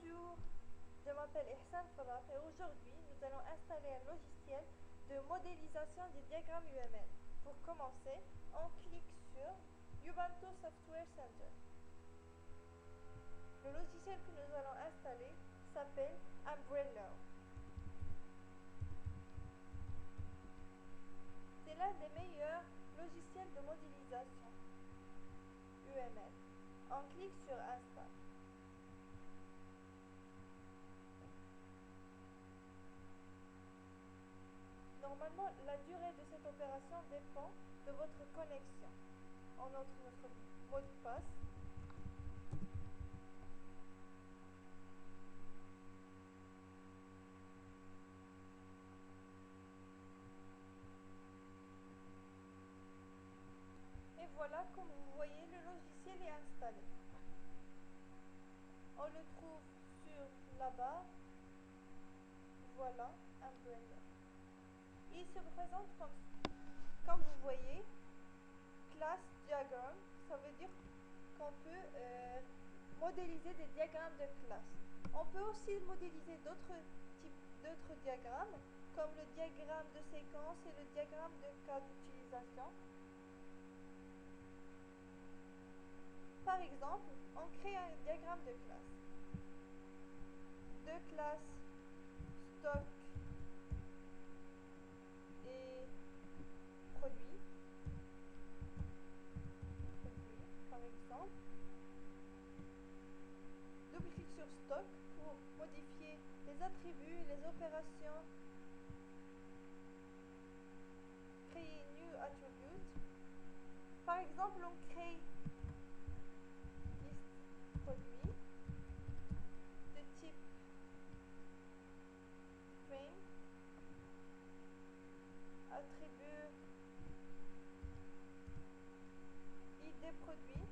Bonjour, je m'appelle Ihsan Farah et aujourd'hui nous allons installer un logiciel de modélisation des diagrammes UML. Pour commencer, on clique sur Ubuntu Software Center. Le logiciel que nous allons installer s'appelle Umbrella. C'est l'un des meilleurs logiciels de modélisation UML. On clique sur Install. Normalement, la durée de cette opération dépend de votre connexion. On entre notre mot de passe. Et voilà, comme vous voyez, le logiciel est installé. On le trouve sur la barre. Voilà, Umbrella. Il se présente comme vous voyez, class diagram. Ça veut dire qu'on peut modéliser des diagrammes de classe. On peut aussi modéliser d'autres diagrammes, comme le diagramme de séquence et le diagramme de cas d'utilisation. Par exemple, on crée un diagramme de classe. De classe stock et produit, par exemple. Double-clic sur stock pour modifier les attributs et les opérations. Créer new attribute. Par exemple, on crée liste produit de type string, attribut id produit,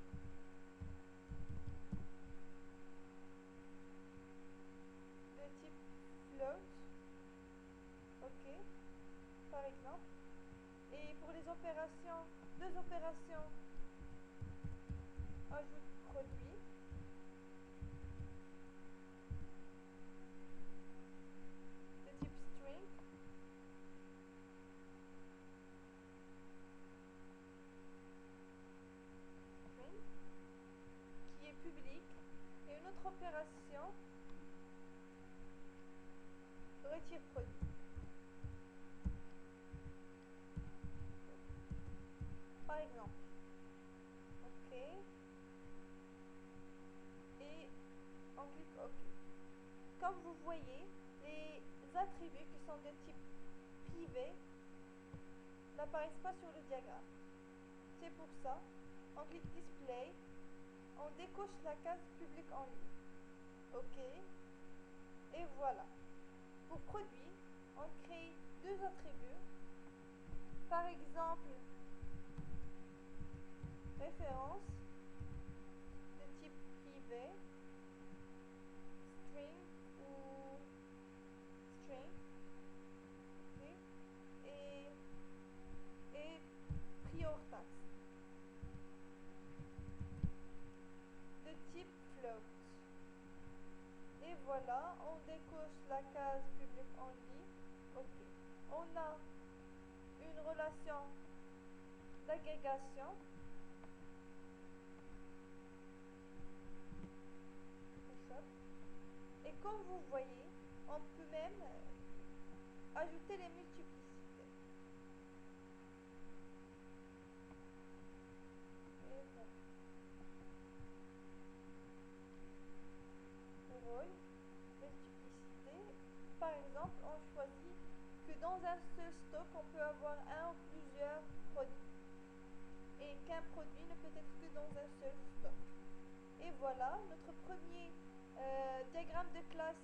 de type float, ok, par exemple. Et pour les opérations, deux opérations, ajoute produit, de type string, qui est public, et une autre opération, retire produit. Par exemple. OK. Et on clique OK. Comme vous voyez, les attributs qui sont de type privé n'apparaissent pas sur le diagramme. C'est pour ça, on clique Display, on décoche la case public en ligne. OK. Et voilà. Pour produit, on crée deux attributs. Par exemple, référence de type privé, string ou string, okay. et prior task de type float. Et voilà, on décoche la case public only. Ok. On a une relation d'agrégation. Et comme vous voyez, on peut même ajouter les multiplicités. Et voilà. Rôle, multiplicité. Par exemple, on choisit que dans un seul stock, on peut avoir un ou plusieurs produits. Et qu'un produit ne peut être que dans un seul stock. Et voilà, notre premier diagramme de classe